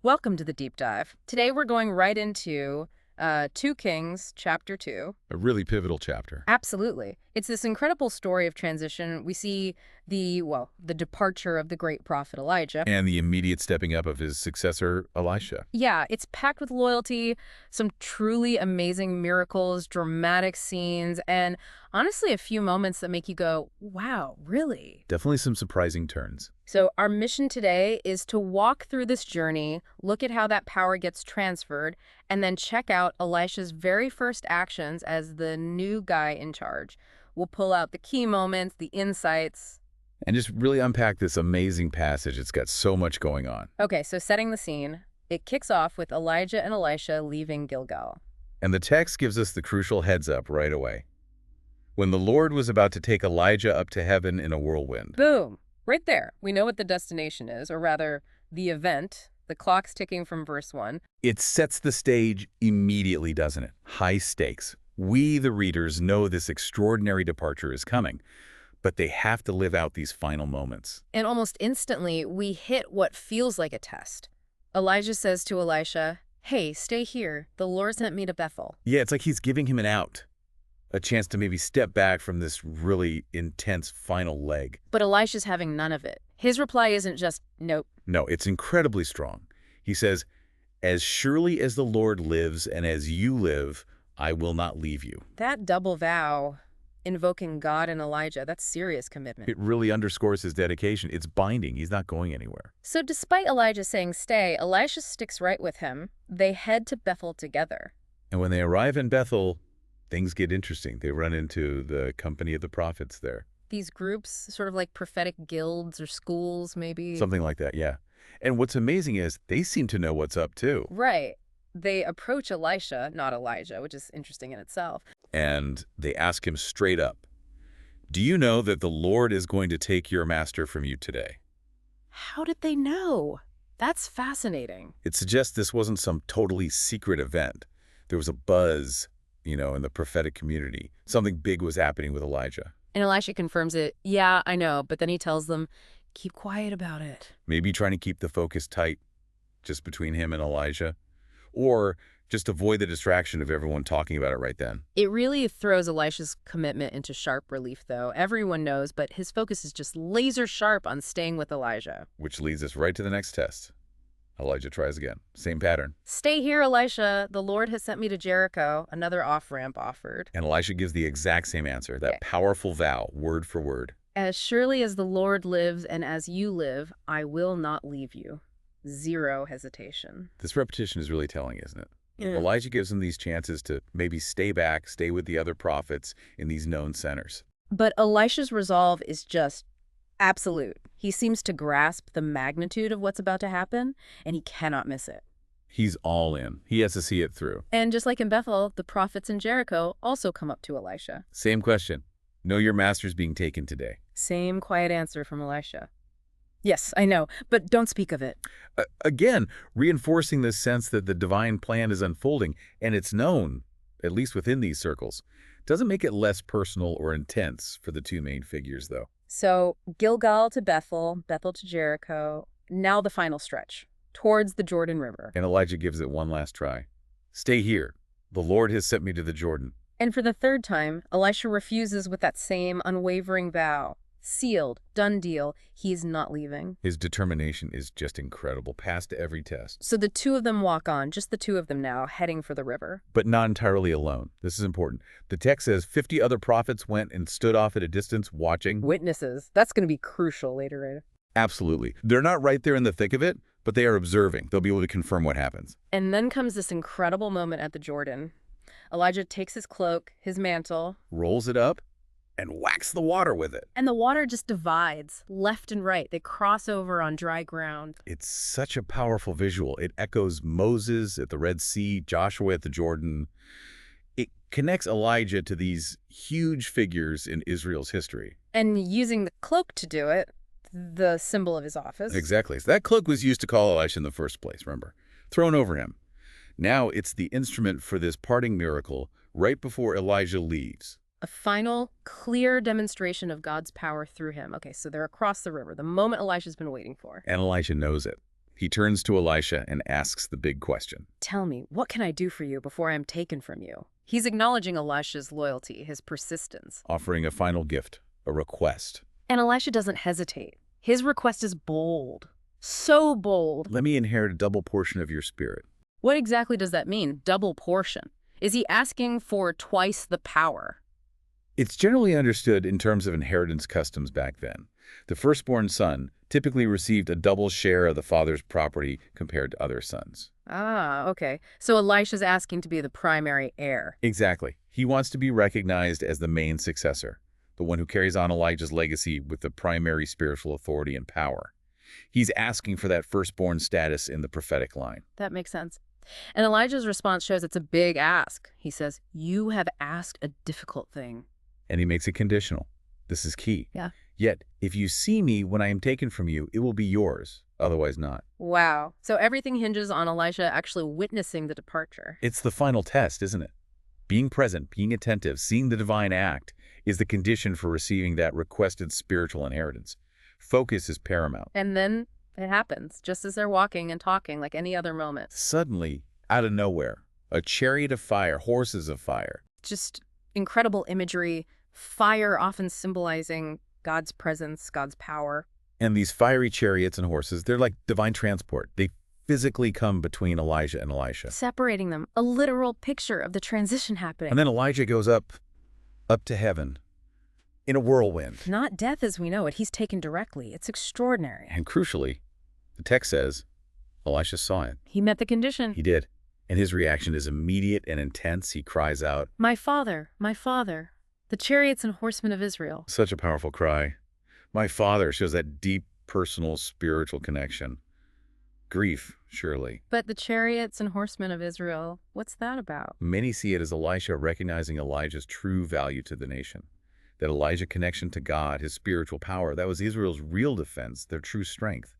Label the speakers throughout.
Speaker 1: Welcome to the deep dive. Today we're going right into 2 Kings, chapter 2.
Speaker 2: A really pivotal chapter.
Speaker 1: Absolutely. It's this incredible story of transition. We see the departure of the great prophet Elijah.
Speaker 2: And the immediate stepping up of his successor, Elisha.
Speaker 1: Yeah, it's packed with loyalty, some truly amazing miracles, dramatic scenes, and honestly a few moments that make you go, wow, really?
Speaker 2: Definitely some surprising turns.
Speaker 1: So our mission today is to walk through this journey, look at how that power gets transferred, and then check out Elisha's very first actions as the new guy in charge. We'll pull out the key moments, the insights.
Speaker 2: And just really unpack this amazing passage. It's got so much going on.
Speaker 1: Okay, so setting the scene, it kicks off with Elijah and Elisha leaving Gilgal.
Speaker 2: And the text gives us the crucial heads up right away. When the Lord was about to take Elijah up to heaven in a whirlwind.
Speaker 1: Boom! Right there. We know what the destination is, or rather, the event. The clock's ticking from verse 1.
Speaker 2: It sets the stage immediately, doesn't it? High stakes. We, the readers, know this extraordinary departure is coming, but they have to live out these final moments.
Speaker 1: And almost instantly, we hit what feels like a test. Elijah says to Elisha, "Hey, stay here. The Lord sent me to Bethel."
Speaker 2: Yeah, it's like he's giving him an out. A chance to maybe step back from this really intense final leg.
Speaker 1: But Elisha's having none of it. His reply isn't just, nope.
Speaker 2: No, it's incredibly strong. He says, "As surely as the Lord lives and as you live, I will not leave you."
Speaker 1: That double vow, invoking God and Elijah, that's serious commitment.
Speaker 2: It really underscores his dedication. It's binding. He's not going anywhere.
Speaker 1: So despite Elijah saying stay, Elisha sticks right with him. They head to Bethel together.
Speaker 2: And when they arrive in Bethel, things get interesting. They run into the company of the prophets there.
Speaker 1: These groups, sort of like prophetic guilds or schools, maybe.
Speaker 2: Something like that, yeah. And what's amazing is they seem to know what's up, too.
Speaker 1: Right. They approach Elisha, not Elijah, which is interesting in itself.
Speaker 2: And they ask him straight up, "Do you know that the Lord is going to take your master from you today?"
Speaker 1: How did they know? That's fascinating.
Speaker 2: It suggests this wasn't some totally secret event. There was a buzz, in the prophetic community. Something big was happening with Elijah.
Speaker 1: And Elisha confirms it. Yeah, I know. But then he tells them, keep quiet about it.
Speaker 2: Maybe trying to keep the focus tight just between him and Elijah. Or just avoid the distraction of everyone talking about it right then.
Speaker 1: It really throws Elisha's commitment into sharp relief, though. Everyone knows, but his focus is just laser sharp on staying with Elijah.
Speaker 2: Which leads us right to the next test. Elijah tries again. Same pattern.
Speaker 1: Stay here, Elisha. The Lord has sent me to Jericho. Another off-ramp offered.
Speaker 2: And Elisha gives the exact same answer, that powerful vow, word for word.
Speaker 1: As surely as the Lord lives and as you live, I will not leave you. Zero hesitation.
Speaker 2: This repetition is really telling, isn't it?
Speaker 1: Yeah.
Speaker 2: Elijah gives them these chances to maybe stay back, stay with the other prophets in these known centers.
Speaker 1: But Elisha's resolve is just absolute. He seems to grasp the magnitude of what's about to happen, and he cannot miss it.
Speaker 2: He's all in. He has to see it through.
Speaker 1: And just like in Bethel, the prophets in Jericho also come up to Elisha.
Speaker 2: Same question. Know your master's being taken today.
Speaker 1: Same quiet answer from Elisha. Yes, I know, but don't speak of it.
Speaker 2: Again, reinforcing this sense that the divine plan is unfolding, and it's known, at least within these circles. Doesn't make it less personal or intense for the two main figures, though.
Speaker 1: So Gilgal to Bethel, Bethel to Jericho, now the final stretch, towards the Jordan River.
Speaker 2: And Elijah gives it one last try. "Stay here. The Lord has sent me to the Jordan."
Speaker 1: And for the third time, Elisha refuses with that same unwavering vow. Sealed, done deal, he's not leaving.
Speaker 2: His determination is just incredible, past every test.
Speaker 1: So the two of them walk on, just the two of them now, heading for the river.
Speaker 2: But not entirely alone. This is important. The text says 50 other prophets went and stood off at a distance watching.
Speaker 1: Witnesses. That's going to be crucial later, right?
Speaker 2: Absolutely. They're not right there in the thick of it, but they are observing. They'll be able to confirm what happens.
Speaker 1: And then comes this incredible moment at the Jordan. Elijah takes his cloak, his mantle,
Speaker 2: rolls it up, and whacks the water with it.
Speaker 1: and the water just divides left and right. They cross over on dry ground.
Speaker 2: It's such a powerful visual. It echoes Moses at the Red Sea, Joshua at the Jordan. It connects Elijah to these huge figures in Israel's history.
Speaker 1: And using the cloak to do it, the symbol of his office.
Speaker 2: Exactly. So that cloak was used to call Elisha in the first place, remember? Thrown over him. Now it's the instrument for this parting miracle right before Elijah leaves.
Speaker 1: A final, clear demonstration of God's power through him. Okay, so they're across the river, the moment Elisha's been waiting for.
Speaker 2: And Elisha knows it. He turns to Elisha and asks the big question.
Speaker 1: Tell me, what can I do for you before I am taken from you? He's acknowledging Elisha's loyalty, his persistence.
Speaker 2: Offering a final gift, a request.
Speaker 1: And Elisha doesn't hesitate. His request is bold. So bold.
Speaker 2: Let me inherit a double portion of your spirit.
Speaker 1: What exactly does that mean, double portion? Is he asking for twice the power?
Speaker 2: It's generally understood in terms of inheritance customs back then. The firstborn son typically received a double share of the father's property compared to other sons.
Speaker 1: Ah, okay. So Elisha's asking to be the primary heir.
Speaker 2: Exactly. He wants to be recognized as the main successor, the one who carries on Elijah's legacy with the primary spiritual authority and power. He's asking for that firstborn status in the prophetic line.
Speaker 1: That makes sense. And Elijah's response shows it's a big ask. He says, "You have asked a difficult thing."
Speaker 2: And he makes it conditional. This is key.
Speaker 1: Yeah.
Speaker 2: Yet, if you see me when I am taken from you, it will be yours, otherwise not.
Speaker 1: Wow. So everything hinges on Elisha actually witnessing the departure.
Speaker 2: It's the final test, isn't it? Being present, being attentive, seeing the divine act is the condition for receiving that requested spiritual inheritance. Focus is paramount.
Speaker 1: And then it happens, just as they're walking and talking like any other moment.
Speaker 2: Suddenly, out of nowhere, a chariot of fire, horses of fire.
Speaker 1: Just incredible imagery, fire often symbolizing God's presence, God's power.
Speaker 2: And these fiery chariots and horses, they're like divine transport. They physically come between Elijah and Elisha.
Speaker 1: Separating them, a literal picture of the transition happening.
Speaker 2: And then Elijah goes up to heaven in a whirlwind.
Speaker 1: Not death as we know it. He's taken directly. It's extraordinary.
Speaker 2: And crucially, the text says Elisha saw it.
Speaker 1: He met the condition.
Speaker 2: He did. And his reaction is immediate and intense. He cries out,
Speaker 1: my father, the chariots and horsemen of Israel."
Speaker 2: Such a powerful cry. My father shows that deep, personal, spiritual connection. Grief, surely.
Speaker 1: But the chariots and horsemen of Israel, what's that about?
Speaker 2: Many see it as Elisha recognizing Elijah's true value to the nation. That Elijah's connection to God, his spiritual power, that was Israel's real defense, their true strength.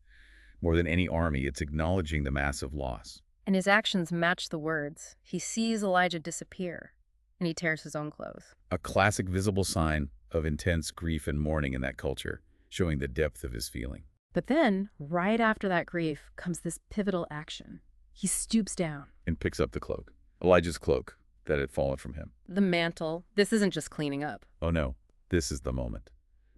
Speaker 2: More than any army, it's acknowledging the massive loss.
Speaker 1: And his actions match the words. He sees Elijah disappear, and he tears his own clothes.
Speaker 2: A classic visible sign of intense grief and mourning in that culture, showing the depth of his feeling.
Speaker 1: But then, right after that grief, comes this pivotal action. He stoops down.
Speaker 2: And picks up the cloak. Elijah's cloak that had fallen from him.
Speaker 1: The mantle. This isn't just cleaning up.
Speaker 2: Oh no, this is the moment.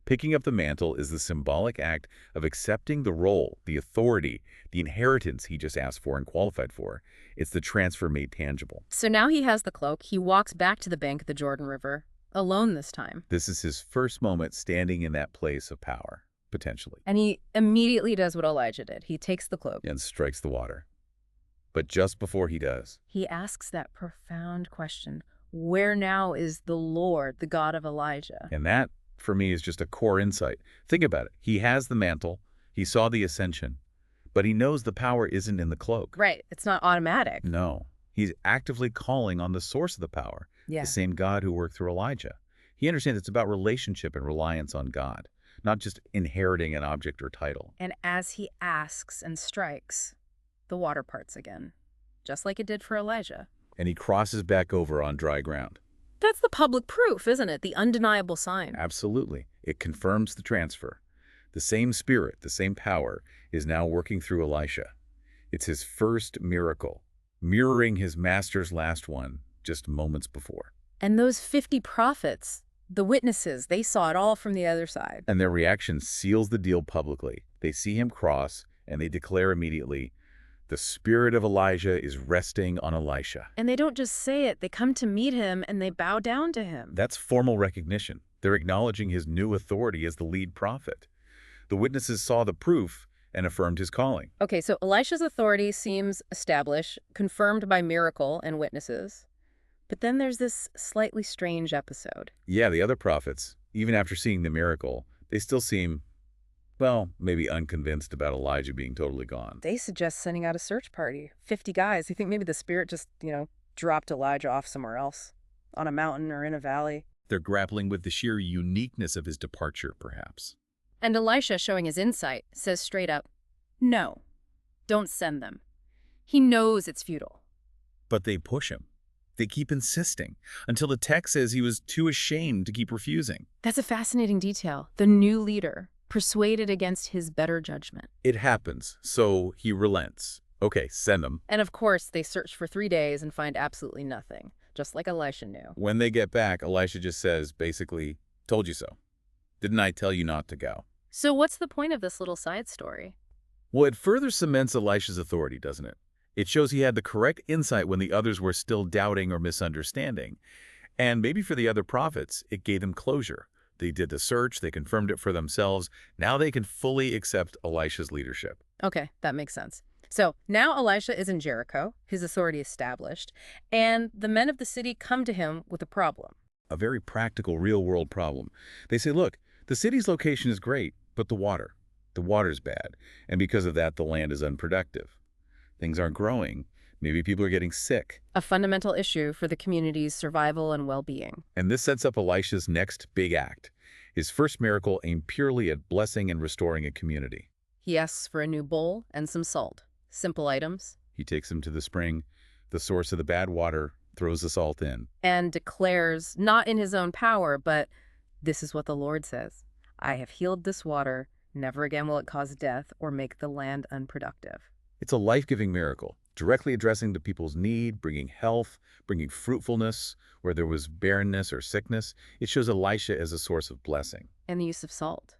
Speaker 2: Picking up the mantle is the symbolic act of accepting the role, the authority, the inheritance he just asked for and qualified for. It's the transfer made tangible.
Speaker 1: So now he has the cloak. He walks back to the bank of the Jordan River, alone this time.
Speaker 2: This is his first moment standing in that place of power, potentially.
Speaker 1: And he immediately does what Elijah did. He takes the cloak.
Speaker 2: And strikes the water. But just before he does,
Speaker 1: he asks that profound question, where now is the Lord, the God of Elijah?
Speaker 2: And that, for me, is just a core insight. Think about it. He has the mantle. He saw the ascension. But he knows the power isn't in the cloak.
Speaker 1: Right. It's not automatic.
Speaker 2: No. He's actively calling on the source of the power.
Speaker 1: Yeah.
Speaker 2: The same God who worked through Elijah. He understands it's about relationship and reliance on God, not just inheriting an object or title.
Speaker 1: And as he asks and strikes, the water parts again, just like it did for Elijah.
Speaker 2: And he crosses back over on dry ground.
Speaker 1: That's the public proof, isn't it? The undeniable sign.
Speaker 2: Absolutely. It confirms the transfer. The same spirit, the same power, is now working through Elisha. It's his first miracle, mirroring his master's last one just moments before.
Speaker 1: And those 50 prophets, the witnesses, they saw it all from the other side.
Speaker 2: And their reaction seals the deal publicly. They see him cross, and they declare immediately, the spirit of Elijah is resting on Elisha.
Speaker 1: And they don't just say it, they come to meet him and they bow down to him.
Speaker 2: That's formal recognition. They're acknowledging his new authority as the lead prophet. The witnesses saw the proof and affirmed his calling.
Speaker 1: Okay, so Elisha's authority seems established, confirmed by miracle and witnesses. But then there's this slightly strange episode.
Speaker 2: Yeah, the other prophets, even after seeing the miracle, they still seem, well, maybe unconvinced about Elijah being totally gone.
Speaker 1: They suggest sending out a search party. 50 guys. They think maybe the spirit just, dropped Elijah off somewhere else, on a mountain or in a valley.
Speaker 2: They're grappling with the sheer uniqueness of his departure, perhaps.
Speaker 1: And Elisha, showing his insight, says straight up, no, don't send them. He knows it's futile.
Speaker 2: But they push him. They keep insisting, until the text says he was too ashamed to keep refusing.
Speaker 1: That's a fascinating detail. The new leader, persuaded against his better judgment.
Speaker 2: It happens, so he relents. Okay, send them.
Speaker 1: And of course, they search for 3 days and find absolutely nothing, just like Elisha knew.
Speaker 2: When they get back, Elisha just says, basically, told you so. Didn't I tell you not to go?
Speaker 1: So what's the point of this little side story?
Speaker 2: Well, it further cements Elisha's authority, doesn't it? It shows he had the correct insight when the others were still doubting or misunderstanding. And maybe for the other prophets, it gave them closure. They did the search, they confirmed it for themselves. Now they can fully accept Elisha's leadership.
Speaker 1: Okay, that makes sense. So now Elisha is in Jericho, his authority established, and the men of the city come to him with a problem.
Speaker 2: A very practical, real-world problem. They say, look, the city's location is great, but the water's bad. And because of that, the land is unproductive. Things aren't growing. Maybe people are getting sick.
Speaker 1: A fundamental issue for the community's survival and well-being.
Speaker 2: And this sets up Elisha's next big act. His first miracle aimed purely at blessing and restoring a community.
Speaker 1: He asks for a new bowl and some salt. Simple items.
Speaker 2: He takes them to the spring, the source of the bad water, throws the salt in.
Speaker 1: And declares, not in his own power, but this is what the Lord says. I have healed this water. Never again will it cause death or make the land unproductive.
Speaker 2: It's a life-giving miracle, directly addressing the people's need, bringing health, bringing fruitfulness where there was barrenness or sickness. It shows Elisha as a source of blessing.
Speaker 1: And the use of salt.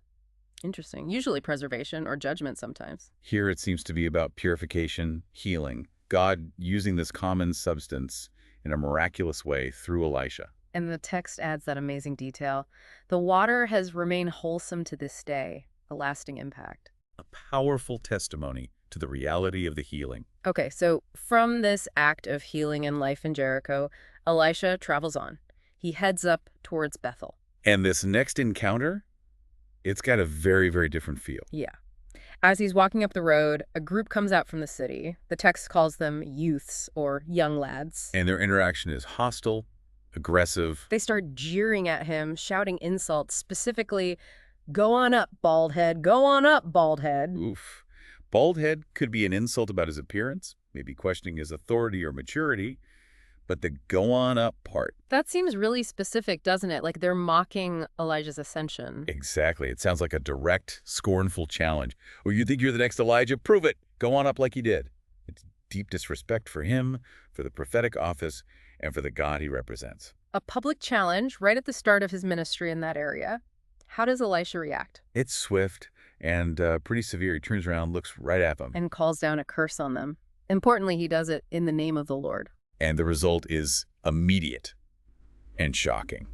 Speaker 1: Interesting. Usually preservation or judgment sometimes.
Speaker 2: Here it seems to be about purification, healing, God using this common substance in a miraculous way through Elisha.
Speaker 1: And the text adds that amazing detail. The water has remained wholesome to this day, a lasting impact.
Speaker 2: A powerful testimony to the reality of the healing.
Speaker 1: Okay, so from this act of healing and life in Jericho, Elisha travels on. He heads up towards Bethel.
Speaker 2: And this next encounter, it's got a very, very different feel.
Speaker 1: Yeah. As he's walking up the road, a group comes out from the city. The text calls them youths or young lads.
Speaker 2: And their interaction is hostile, aggressive.
Speaker 1: They start jeering at him, shouting insults, specifically, "Go on up, bald head. Go on up, bald head."
Speaker 2: Oof. Bald head could be an insult about his appearance, maybe questioning his authority or maturity, but the go on up part.
Speaker 1: That seems really specific, doesn't it? Like they're mocking Elijah's ascension.
Speaker 2: Exactly. It sounds like a direct, scornful challenge. Or you think you're the next Elijah? Prove it. Go on up like he did. It's deep disrespect for him, for the prophetic office, and for the God he represents.
Speaker 1: A public challenge right at the start of his ministry in that area. How does Elisha react?
Speaker 2: It's swift and pretty severe. He turns around, looks right at them.
Speaker 1: And calls down a curse on them. Importantly, he does it in the name of the Lord.
Speaker 2: And the result is immediate and shocking.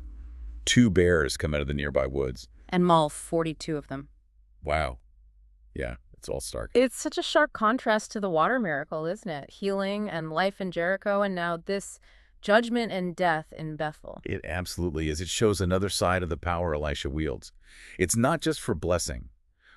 Speaker 2: 2 bears come out of the nearby woods.
Speaker 1: And maul 42 of them.
Speaker 2: Wow. Yeah, it's all stark.
Speaker 1: It's such a sharp contrast to the water miracle, isn't it? Healing and life in Jericho, and now this judgment and death in Bethel.
Speaker 2: It absolutely is. It shows another side of the power Elisha wields. It's not just for blessing.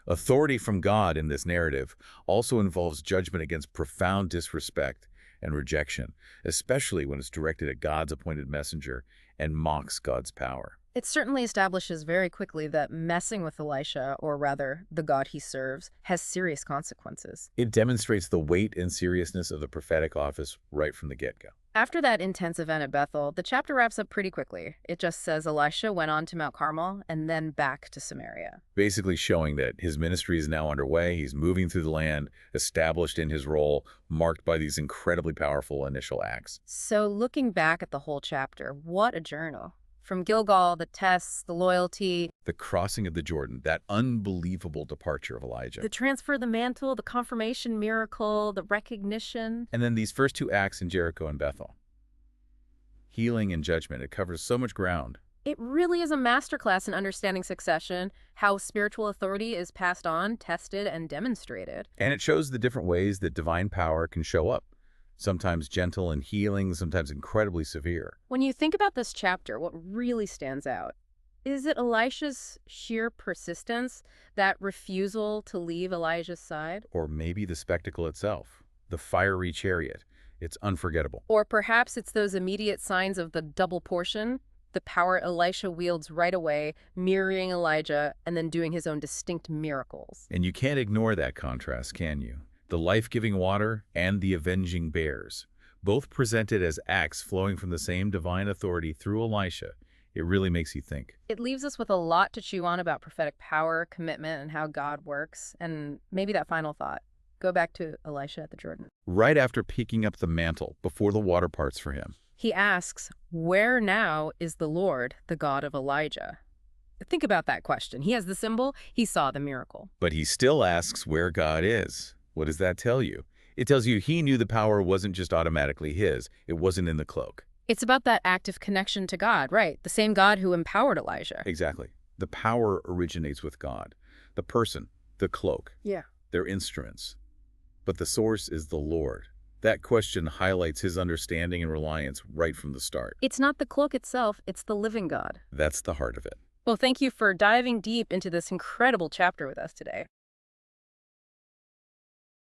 Speaker 2: Authority from God in this narrative also involves judgment against profound disrespect and rejection, especially when it's directed at God's appointed messenger and mocks God's power.
Speaker 1: It certainly establishes very quickly that messing with Elisha, or rather, the God he serves, has serious consequences.
Speaker 2: It demonstrates the weight and seriousness of the prophetic office right from the get-go.
Speaker 1: After that intense event at Bethel, the chapter wraps up pretty quickly. It just says Elisha went on to Mount Carmel and then back to Samaria.
Speaker 2: Basically showing that his ministry is now underway. He's moving through the land, established in his role, marked by these incredibly powerful initial acts.
Speaker 1: So looking back at the whole chapter, what a journal. From Gilgal, the tests, the loyalty,
Speaker 2: The crossing of the Jordan, that unbelievable departure of Elijah.
Speaker 1: the transfer of the mantle, the confirmation miracle, the recognition.
Speaker 2: And then these first 2 acts in Jericho and Bethel. Healing and judgment. It covers so much ground.
Speaker 1: It really is a masterclass in understanding succession, how spiritual authority is passed on, tested, and demonstrated.
Speaker 2: And it shows the different ways that divine power can show up. Sometimes gentle and healing, sometimes incredibly severe.
Speaker 1: When you think about this chapter, what really stands out? Is it Elisha's sheer persistence, that refusal to leave Elijah's side?
Speaker 2: Or maybe the spectacle itself, the fiery chariot. It's unforgettable.
Speaker 1: Or perhaps it's those immediate signs of the double portion, the power Elisha wields right away, mirroring Elijah, and then doing his own distinct miracles.
Speaker 2: And you can't ignore that contrast, can you? The life-giving water and the avenging bears, both presented as acts flowing from the same divine authority through Elisha, It really makes you think.
Speaker 1: It leaves us with a lot to chew on about prophetic power, commitment, and how God works. And maybe that final thought. Go back to Elisha at the Jordan.
Speaker 2: Right after picking up the mantle, before the water parts for him.
Speaker 1: He asks, "Where now is the Lord, the God of Elijah?" Think about that question. He has the symbol, he saw the miracle.
Speaker 2: But he still asks where God is. What does that tell you? It tells you he knew the power wasn't just automatically his. It wasn't in the cloak.
Speaker 1: It's about that active connection to God, right? The same God who empowered Elijah.
Speaker 2: Exactly. The power originates with God. The person, the cloak,
Speaker 1: Yeah.
Speaker 2: they're instruments. But the source is the Lord. That question highlights his understanding and reliance right from the start.
Speaker 1: It's not the cloak itself, it's the living God.
Speaker 2: That's the heart of it.
Speaker 1: Well, thank you for diving deep into this incredible chapter with us today.